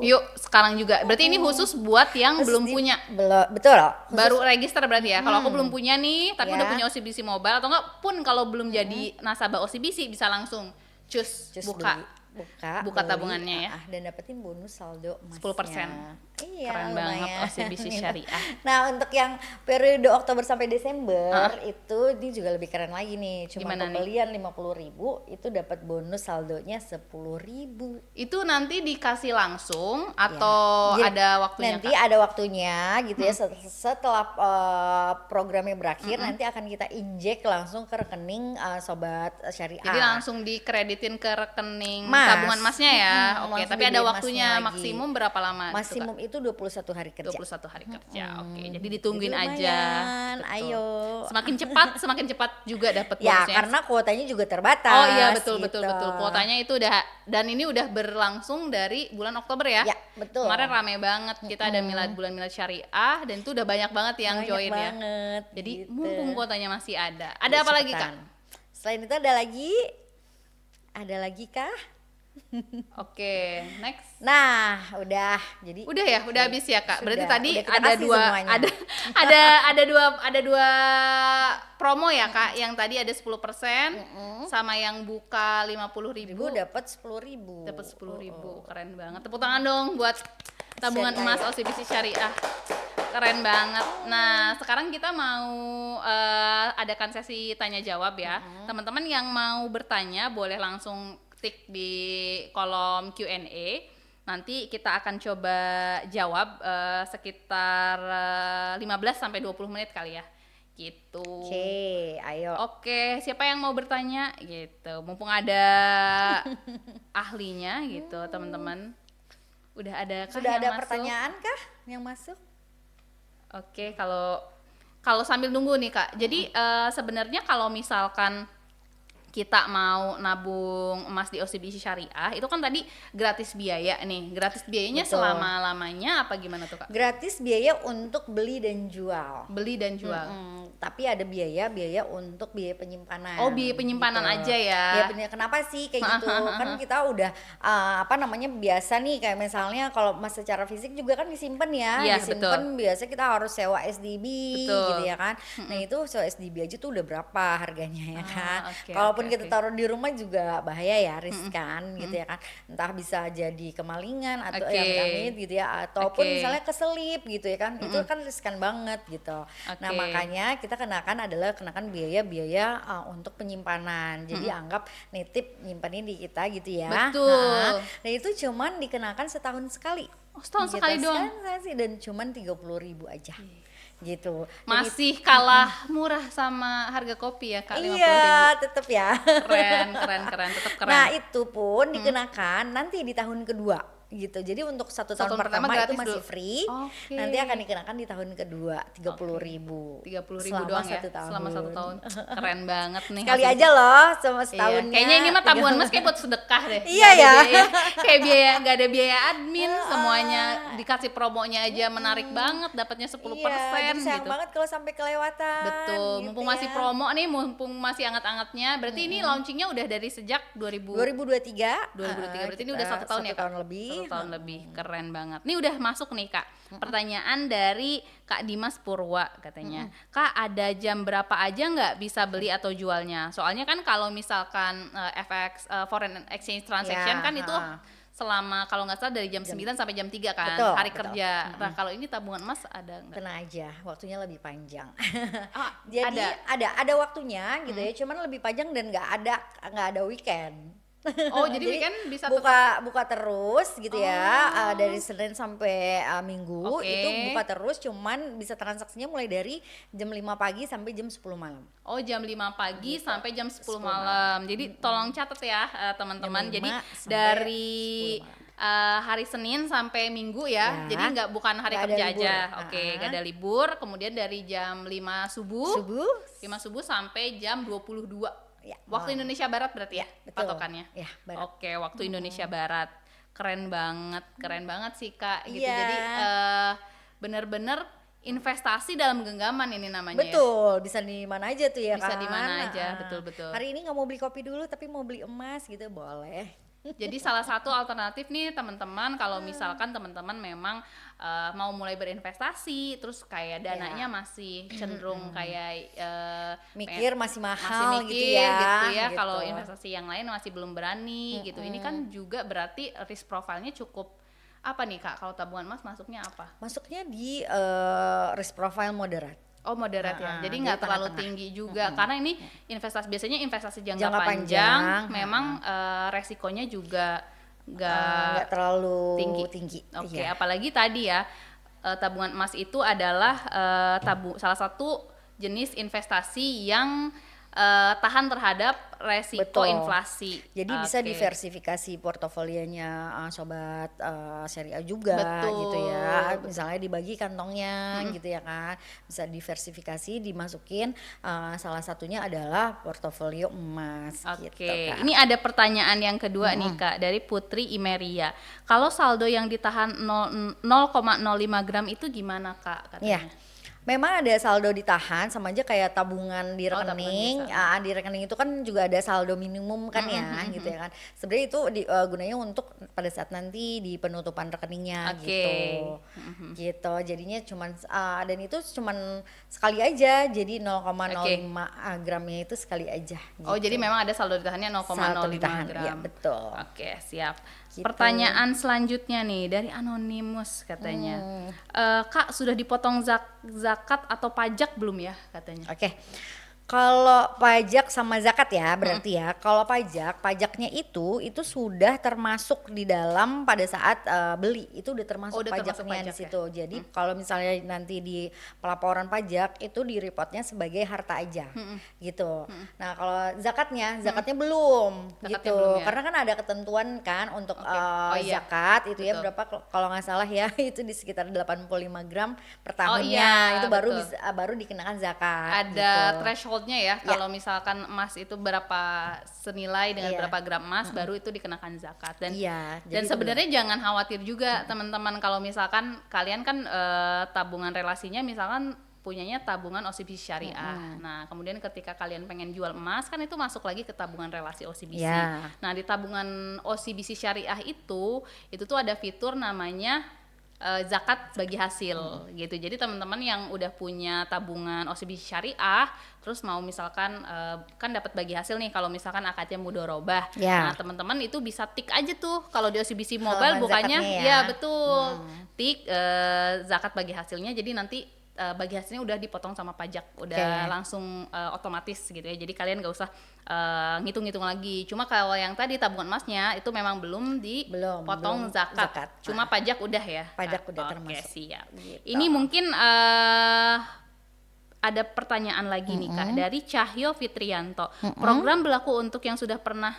yuk sekarang juga. Berarti ini khusus buat yang Terus belum punya. Betul. Khusus Baru register berarti ya. Kalau aku belum punya nih, tapi Ya. udah punya OCBC Mobile atau enggak pun kalau belum jadi nasabah OCBC bisa langsung cus Just buka. Buka beli, tabungannya ya. dan dapetin bonus saldo emasnya. 10%. Iya, Keren banget lumayan. OCBC Syariah. Nah, untuk yang periode Oktober sampai Desember itu ini juga lebih keren lagi nih. Cuma Gimana nih? pembelian 50.000 itu dapat bonus saldonya 10.000. Itu nanti dikasih langsung atau Jadi, ada waktunya, nanti Kak? ada waktunya gitu ya, setelah programnya berakhir nanti akan kita injek langsung ke rekening sobat syariah. Jadi langsung dikreditin ke rekening Mas. tabungan emasnya ya. Oke, Langsung tapi ada dibeliin waktunya emasnya lagi. maksimum berapa lama? gitu, Maksimum Kak? itu 21 hari kerja. 21 hari kerja. Oke, jadi ditungguin Jadi aja. lumayan, Betul. ayo. Semakin cepat juga dapat Ya, bonusnya. karena kuotanya juga terbatas. Oh iya betul gitu. betul. Kuotanya itu udah, dan ini udah berlangsung dari bulan Oktober ya. Ya, betul. Kemarin rame banget, kita ada bulan milad syariah dan itu udah banyak banget yang Banyak join ya. banget, Jadi gitu. mumpung kuotanya masih ada. Ada apa lagi, Kak? Cepetan. Selain itu ada lagi? Ada lagi kah? Oke, next. Nah, udah. Jadi Udah ya, udah habis ya, Kak. Berarti Sudah, tadi udah kita ada kasih dua semuanya. ada dua promo ya, Kak. Yang tadi ada 10% sama yang buka 50.000 Ibu dapat 10.000. dapat 10.000. Keren banget. Tepuk tangan dong buat tabungan Syariah emas ya. OCBC Syariah. Keren banget. Nah, sekarang kita mau adakan sesi tanya jawab ya. Teman-teman yang mau bertanya boleh langsung ketik di kolom Q&A. Nanti kita akan coba jawab sekitar 15 sampai 20 menit kali ya. Gitu. Oke, ayo. Oke, siapa yang mau bertanya gitu. Mumpung ada ahlinya gitu, teman-teman. Udah ada kah Sudah yang ada masuk? pertanyaan kah yang masuk? Oke, kalau sambil nunggu nih, Kak. Jadi sebenarnya kalau misalkan kita mau nabung emas di OCBC Syariah, itu kan tadi gratis biaya nih. Gratis biayanya Betul. selama-lamanya apa gimana tuh, Kak? Gratis biaya untuk beli dan jual. Beli dan jual. Tapi ada biaya untuk biaya penyimpanan. Oh, biaya penyimpanan aja ya. Kenapa sih kayak gitu? Kan kita udah biasa nih, kayak misalnya kalau emas secara fisik juga kan disimpan ya. Iya, Disimpan biasa kita harus sewa SDB Betul. gitu ya kan. Nah, itu sewa SDB aja tuh udah berapa harganya ya kan. Oke, Kalaupun oke, kita oke. taruh di rumah juga bahaya ya, riskan gitu ya kan. Entah bisa jadi kemalingan atau Oke. amit-amit gitu ya, ataupun Oke. misalnya keselip gitu ya kan. Itu kan riskan banget gitu. Nah, Oke. makanya kita kenakan biaya-biaya untuk penyimpanan. Jadi anggap nitip nyimpannya di kita gitu ya. Betul. Nah, itu cuman dikenakan setahun sekali. Oh, setahun sekali doang. Setahun sekali, dan cuman 30.000 aja. Gitu. Dan Masih kalah murah sama harga kopi ya, Kak, 50.000. iya, tetep ya. Keren, tetap keren. Nah, itu pun dikenakan nanti di tahun kedua gitu. Jadi untuk satu tahun pertama pertama itu gratis masih dulu. free. Oke. Nanti akan dikenakan di tahun kedua 30.000. 30.000 selama doang ya, 1 tahun. selama 1 tahun. Keren banget nih. Sekali hasil- aja loh sama Iya. setahunnya. Kayaknya ini mah tabungan mas kayak buat sedekah deh. Iya Nggak ada ya. biaya- kayak biaya nggak ada biaya admin, semuanya dikasih promonya aja menarik banget, dapatnya 10% Iya, jadi sayang gitu. banget kalau sampai kelewatan. Betul, gitu mumpung ya. masih promo nih, mumpung masih anget-angetnya. Berarti ini launchingnya udah dari sejak 2023. 2023. Berarti ini kita udah 1 tahun ya, Kak? tahun lebih. 1 tahun lebih. Keren banget. Nih udah masuk nih, Kak. Pertanyaan dari Kak Dimas Purwa katanya. Kak, ada jam berapa aja nggak bisa beli atau jualnya? Soalnya kan kalau misalkan FX foreign exchange transaction Ya, kan itu selama kalau nggak salah dari jam 9 sampai jam 3 kan, Betul, hari betul. kerja. Nah, kalau ini tabungan emas ada nggak? Tenang aja, waktunya lebih panjang. Ah, Jadi ada waktunya gitu ya, cuman lebih panjang dan nggak ada weekend. Oh, jadi weekend bisa buka terus gitu ya, dari Senin sampai Minggu. Oke. Itu buka terus, cuman bisa transaksinya mulai dari jam 5 pagi sampai jam 10 malam. Oh, jam 5 pagi Gitu. sampai jam 10 malam. Jadi tolong catat ya teman-teman. Jam Jadi 5 sampai dari 10 malam. hari Senin sampai Minggu ya. Ya. Jadi bukan hari Nggak ada kerja libur. aja. Oke, nggak ada libur. Kemudian dari jam 5 subuh, Subuh 5 subuh sampai jam 22. ya, Waktu Indonesia Barat berarti ya? betul. Patokannya. Ya, barat. Oke, waktu Indonesia Barat. Keren banget sih, Kak gitu. Iya. Jadi bener-bener investasi dalam genggaman ini namanya ya. Betul, bisa di mana aja tuh ya Bisa kan. di mana aja, Nah, betul-betul. hari ini nggak mau beli kopi dulu tapi mau beli emas gitu boleh. Jadi salah satu alternatif nih teman-teman kalau misalkan teman-teman memang mau mulai berinvestasi terus kayak dananya masih cenderung kayak Mikir masih masih mahal mikir gitu ya. kalau investasi yang lain masih belum berani gitu. Ini kan juga berarti risk profile-nya cukup apa nih Kak, kalau tabungan emas masuknya apa? Masuknya di risk profile moderat. Oh moderat ya, jadi Jadi nggak terlalu tengah-tengah. tinggi juga karena ini biasanya investasi jangka, Jangka panjang, panjang, memang resikonya juga Nggak terlalu tinggi. tinggi. Oke, Iya. apalagi tadi ya tabungan emas itu adalah salah satu jenis investasi yang tahan terhadap resiko Betul. inflasi. Jadi bisa Oke. diversifikasi portofolionya sobat syariah juga Betul. gitu ya. Misalnya dibagi kantongnya gitu ya kan. Bisa diversifikasi dimasukin salah satunya adalah portofolio emas Oke, gitu kan. ini ada pertanyaan yang kedua nih Kak dari Putri Imeria. Kalau saldo yang ditahan 0,05 gram itu gimana Kak Iya. katanya? Memang ada saldo ditahan sama aja kayak tabungan di Oh, tabungan rekening. biasa. Di rekening itu kan juga ada saldo minimum kan ya gitu ya kan. Sebenarnya itu gunanya untuk pada saat nanti di penutupan rekeningnya Oke. gitu. Gitu. Jadinya cuman dan itu cuman sekali aja. Jadi 0,05 gramnya itu sekali aja gitu. Oh, jadi memang ada saldo ditahannya 0,05 Saldo ditahan, gram. iya, betul. Oke, siap. Gitu. Pertanyaan selanjutnya nih dari Anonymous katanya. Kak, sudah dipotong zakat atau pajak belum ya katanya? Oke. Kalau pajak sama zakat ya berarti ya. Kalau pajaknya itu sudah termasuk di dalam pada saat beli. Itu udah termasuk Oh, udah termasuk pajaknya di pajak ya? situ. Jadi kalau misalnya nanti di pelaporan pajak itu di reportnya sebagai harta aja. Gitu. Nah, kalau zakatnya belum Zakatnya gitu. belum ya? Karena kan ada ketentuan kan untuk Oke. Oh, iya. zakat itu ya Betul. berapa kalau nggak salah ya itu di sekitar 85 gram per Oh, tahunnya. iya, Itu baru betul. baru dikenakan zakat. Ada gitu. thresholdnya ya, kalau misalkan emas itu berapa senilai dengan Iya. berapa gram emas baru itu dikenakan zakat. Dan Iya, jadi dan itu sebenarnya jangan khawatir juga teman-teman kalau misalkan kalian kan tabungan relasinya misalkan punyanya tabungan OCBC syariah. Nah, kemudian ketika kalian pengen jual emas kan itu masuk lagi ke tabungan relasi OCBC. Ya. Nah, di tabungan OCBC syariah itu tuh ada fitur namanya zakat bagi hasil gitu. Jadi teman-teman yang udah punya tabungan OCBC syariah terus mau misalkan kan dapat bagi hasil nih kalau misalkan akadnya mudorobah. Ya. Nah, teman-teman itu bisa tik aja tuh kalau di OCBC Halaman Mobile bukannya zakatnya ya. ya betul. Tik zakat bagi hasilnya jadi nanti bagi hasilnya udah dipotong sama pajak, udah Oke. langsung otomatis gitu ya. Jadi kalian gak usah ngitung-ngitung lagi. Cuma kalau yang tadi tabungan emasnya itu memang belum dipotong belum zakat. zakat. Cuma pajak udah ya. Pajak udah Oke, termasuk. siap. Gitu. Ini mungkin ada pertanyaan lagi nih Kak dari Cahyo Fitrianto. Program berlaku untuk yang sudah pernah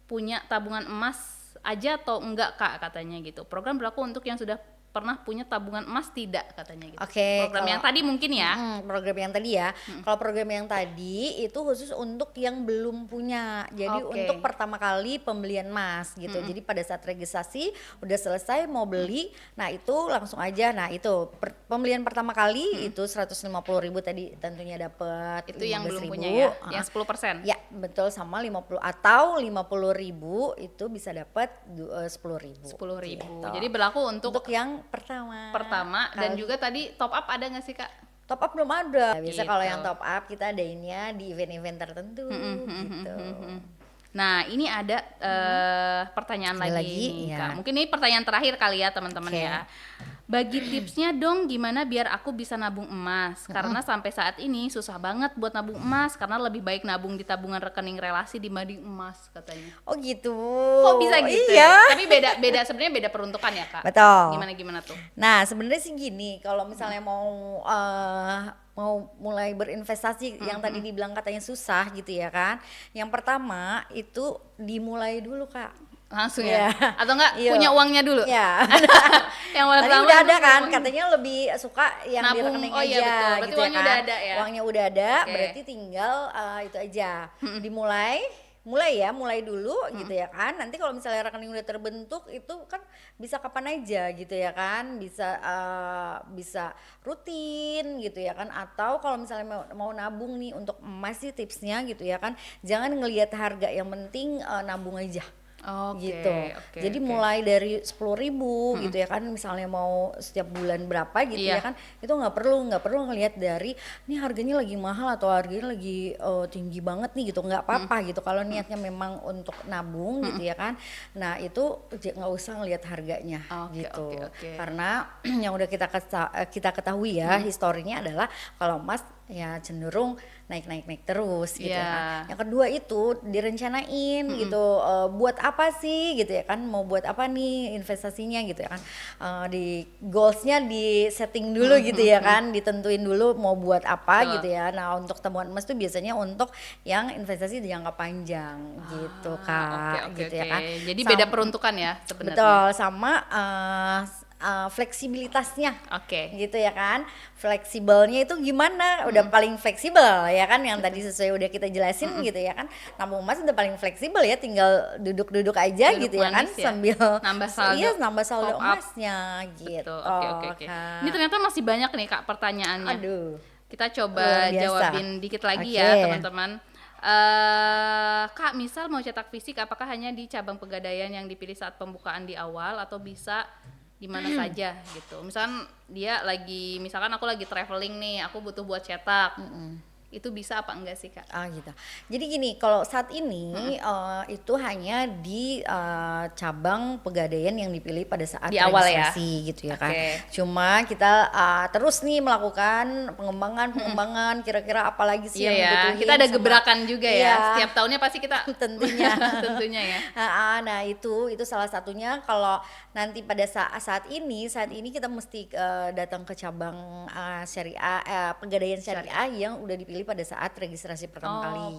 punya tabungan emas aja atau enggak Kak katanya gitu. Program berlaku untuk yang sudah pernah punya tabungan emas tidak katanya gitu. Oke, Program kalau- yang tadi mungkin ya. Program yang tadi ya. Kalau program yang tadi itu khusus untuk yang belum punya. Jadi Oke. untuk pertama kali pembelian emas gitu. Jadi pada saat registrasi udah selesai mau beli, nah itu langsung aja. Nah itu pembelian pertama kali itu 150.000 tadi tentunya dapat Itu yang belum 15.000. punya ya. Yang 10%. Ya betul, sama 50 atau 50.000 itu bisa dapat 10.000. 10.000. Gitu. Jadi berlaku untuk yang pertama. dan juga tadi top up ada nggak sih Kak? Top up belum ada. Biasa kalau Gitu. yang top up kita adainnya di event-event tertentu gitu. Nah, ini ada pertanyaan Ada lagi lagi, nih, ya. Kak. Mungkin ini pertanyaan terakhir kali ya, teman-teman Oke. ya. Bagi tipsnya dong gimana biar aku bisa nabung emas. Karena sampai saat ini susah banget buat nabung emas karena lebih baik nabung di tabungan rekening relasi dibanding emas katanya. Oh gitu. Kok bisa gitu? Iya. Ya? Tapi beda sebenarnya beda peruntukan ya, Kak. Betul. Gimana tuh? Nah sebenarnya sih gini, kalau misalnya mau mulai berinvestasi yang tadi dibilang katanya susah gitu ya kan. Yang pertama itu dimulai dulu Kak. Langsung ya? Iya. Atau enggak Iya. punya uangnya dulu? Ya. Yang Tadi pertama udah ada punya kan, uangnya. katanya lebih suka yang di Nabung. rekening Oh aja iya, betul. Berarti gitu uangnya ya kan. udah ada ya? Uangnya udah ada, Oke. berarti tinggal itu aja. Dimulai mulai dulu gitu ya kan. Nanti kalau misalnya rekening udah terbentuk itu kan bisa kapan aja gitu ya kan, bisa rutin gitu ya kan. Atau kalau misalnya mau nabung nih untuk emas sih tipsnya gitu ya kan, jangan ngelihat harga, yang penting nabung aja gitu. Jadi mulai dari 10.000 gitu ya kan, misalnya mau setiap bulan berapa gitu ya kan, itu nggak perlu ngelihat dari ini harganya lagi mahal atau harganya lagi tinggi banget nih gitu, nggak apa-apa gitu. Kalau niatnya memang untuk nabung gitu ya kan, nah itu nggak usah ngelihat harganya gitu. Karena yang udah kita ketahui ya, historinya adalah kalau emas ya cenderung naik terus gitu ya kan. Yang kedua itu direncanain gitu, buat apa sih gitu ya kan, mau buat apa nih investasinya gitu ya kan. Di goalsnya di setting dulu gitu ya kan, ditentuin dulu mau buat apa gitu ya. Nah untuk tabungan emas tuh biasanya untuk yang investasi di jangka panjang gitu Kak, gitu ya kan. Jadi beda peruntukan ya sebenarnya. Betul, sama fleksibilitasnya gitu ya kan. Fleksibelnya itu gimana, udah paling fleksibel ya kan, yang tadi sesuai udah kita jelasin gitu ya kan. Nabung emas udah paling fleksibel ya, tinggal duduk aja gitu ya kan, sambil nambah saldo emasnya gitu. Oke. Ini ternyata masih banyak nih Kak pertanyaannya. Kita coba jawabin dikit lagi ya teman-teman. Kak, misal mau cetak fisik, apakah hanya di cabang Pegadaian yang dipilih saat pembukaan di awal atau bisa di mana saja gitu? Misalkan aku lagi traveling nih, aku butuh buat cetak. Itu bisa apa enggak sih Kak? Gitu. Jadi gini, kalau saat ini itu hanya di cabang Pegadaian yang dipilih pada saat di awal registrasi gitu ya kan. Cuma kita terus nih melakukan pengembangan kira-kira apa lagi sih yang dibutuhin. Kita ada gebrakan juga ya. Setiap tahunnya pasti kita tentunya ya. Nah itu salah satunya. Kalau nanti pada saat ini kita mesti datang ke cabang Pegadaian Syariah yang udah dipilih pada saat registrasi pertama kali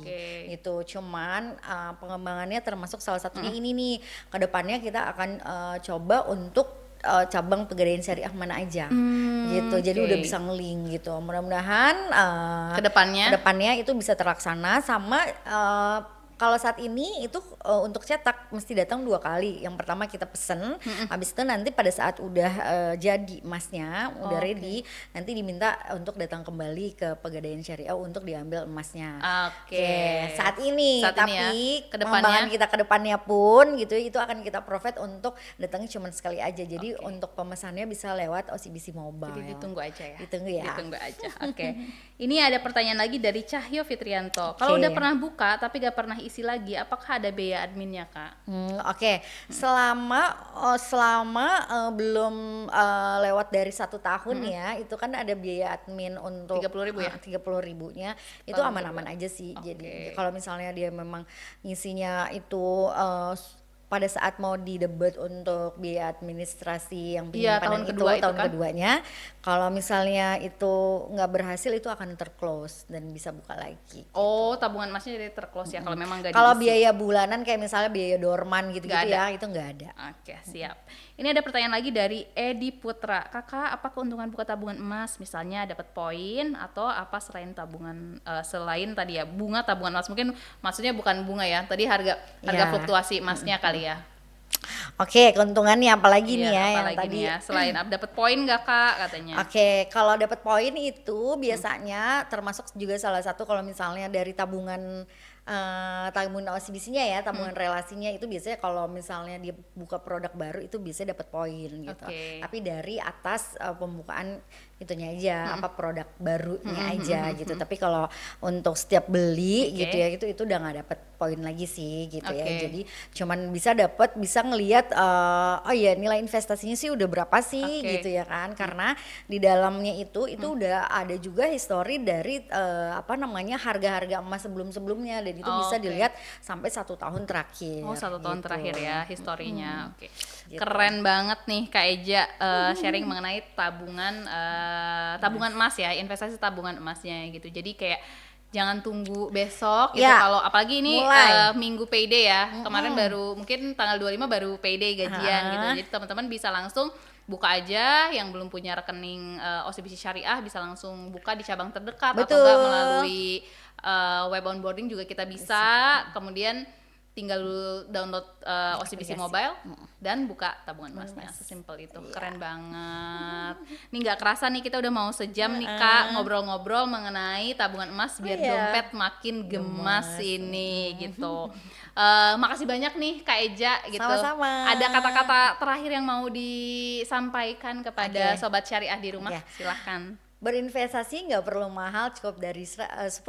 gitu. Cuman pengembangannya termasuk salah satunya ini nih, kedepannya kita akan coba untuk cabang Pegadaian Syariah mana aja gitu. Jadi udah bisa nge-link gitu. Mudah-mudahan kedepannya itu bisa terlaksana. Sama kalau saat ini itu untuk cetak mesti datang 2 kali. Yang pertama kita pesen, habis itu nanti pada saat udah jadi emasnya, udah ready, nanti diminta untuk datang kembali ke Pegadaian Syariah untuk diambil emasnya. Saat ini tapi pengembangan kita ke depannya pun gitu, itu akan kita provide untuk datangnya cuma sekali aja. Jadi untuk pemesannya bisa lewat OCBC Mobile. Jadi ditunggu aja ya. Ditunggu aja. Ini ada pertanyaan lagi dari Cahyo Fitrianto. Kalau udah pernah buka tapi gak pernah isi lagi, apakah ada biaya adminnya Kak? Selama belum lewat dari 1 tahun ya, itu kan ada biaya admin untuk 30.000 ya? 30.000-nya itu aman-aman aja sih. Jadi kalau misalnya dia memang ngisinya itu pada saat mau didebet untuk biaya administrasi yang penyimpanan tahun keduanya, kalau misalnya itu nggak berhasil, itu akan terclose dan bisa buka lagi. Tabungan emasnya jadi terclose ya kalau memang nggak diisi. Kalau biaya bulanan kayak misalnya biaya dorman gitu-gitu ya, itu nggak ada. Siap. Ini ada pertanyaan lagi dari Edi Putra. Kakak, apa keuntungan buka tabungan emas? Misalnya dapat poin atau apa selain tabungan selain tadi ya bunga tabungan emas? Mungkin maksudnya bukan bunga ya. Tadi harga fluktuasi emasnya kali ya. Keuntungannya apalagi nih ya yang tadi ya, selain dapat poin nggak Kak katanya? Kalau dapat poin itu biasanya termasuk juga salah satu, kalau misalnya dari tabungan OCBC-nya ya, tabungan relasinya itu biasanya kalau misalnya dia buka produk baru itu biasanya dapat poin gitu. Tapi dari atas pembukaan itunya aja, produk barunya aja gitu. Tapi kalau untuk setiap beli gitu ya, itu udah nggak dapat poin lagi sih gitu ya. Jadi cuman bisa ngelihat nilai investasinya sih udah berapa sih gitu ya kan. Karena di dalamnya itu udah ada juga histori dari harga-harga emas sebelumnya, dan itu bisa dilihat sampai 1 tahun terakhir. 1 tahun terakhir ya historinya. Keren banget nih Kak Eja sharing mengenai tabungan emas ya, investasi tabungan emasnya gitu. Jadi kayak jangan tunggu besok gitu, kalau apalagi ini minggu payday ya. Kemarin mungkin tanggal 25 baru payday gajian gitu. Jadi teman-teman bisa langsung buka aja, yang belum punya rekening OCBC Syariah bisa langsung buka di cabang terdekat. Atau enggak melalui web onboarding juga kita bisa. Kemudian tinggal download OCBC Aplikasi. Mobile dan buka tabungan emasnya, sesimpel itu. Keren banget. Nih nggak kerasa nih kita udah mau sejam nih Kak ngobrol-ngobrol mengenai tabungan emas biar Iya. dompet makin gemas ini gitu. Makasih banyak nih Kak Eja gitu. Sama-sama. Ada kata-kata terakhir yang mau disampaikan kepada Oke. Sobat Syariah di rumah? Oke. Silahkan. Berinvestasi nggak perlu mahal, cukup dari 10.000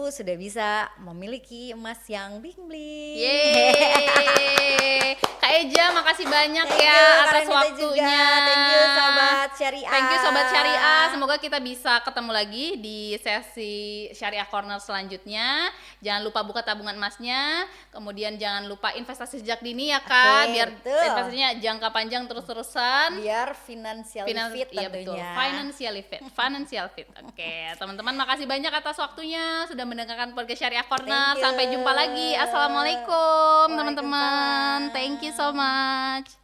sudah bisa memiliki emas yang bling-bling. Yeay. Kak Eja makasih banyak Thank ya you, atas Karenita waktunya. juga. Thank you Sobat Syariah. Thank you Sobat Syariah. Semoga kita bisa ketemu lagi di sesi Syariah Corner selanjutnya. Jangan lupa buka tabungan emasnya. Kemudian jangan lupa investasi sejak dini ya Kak. Oke, Biar betul. investasinya jangka panjang terus-terusan. Biar financial fit Iya betul, tentunya. financial fit. Oke, teman-teman makasih banyak atas waktunya sudah mendengarkan podcast Syariah Corner. Thank you. Sampai jumpa lagi. Assalamualaikum teman-teman. Waalaikumsalam. Thank you so much.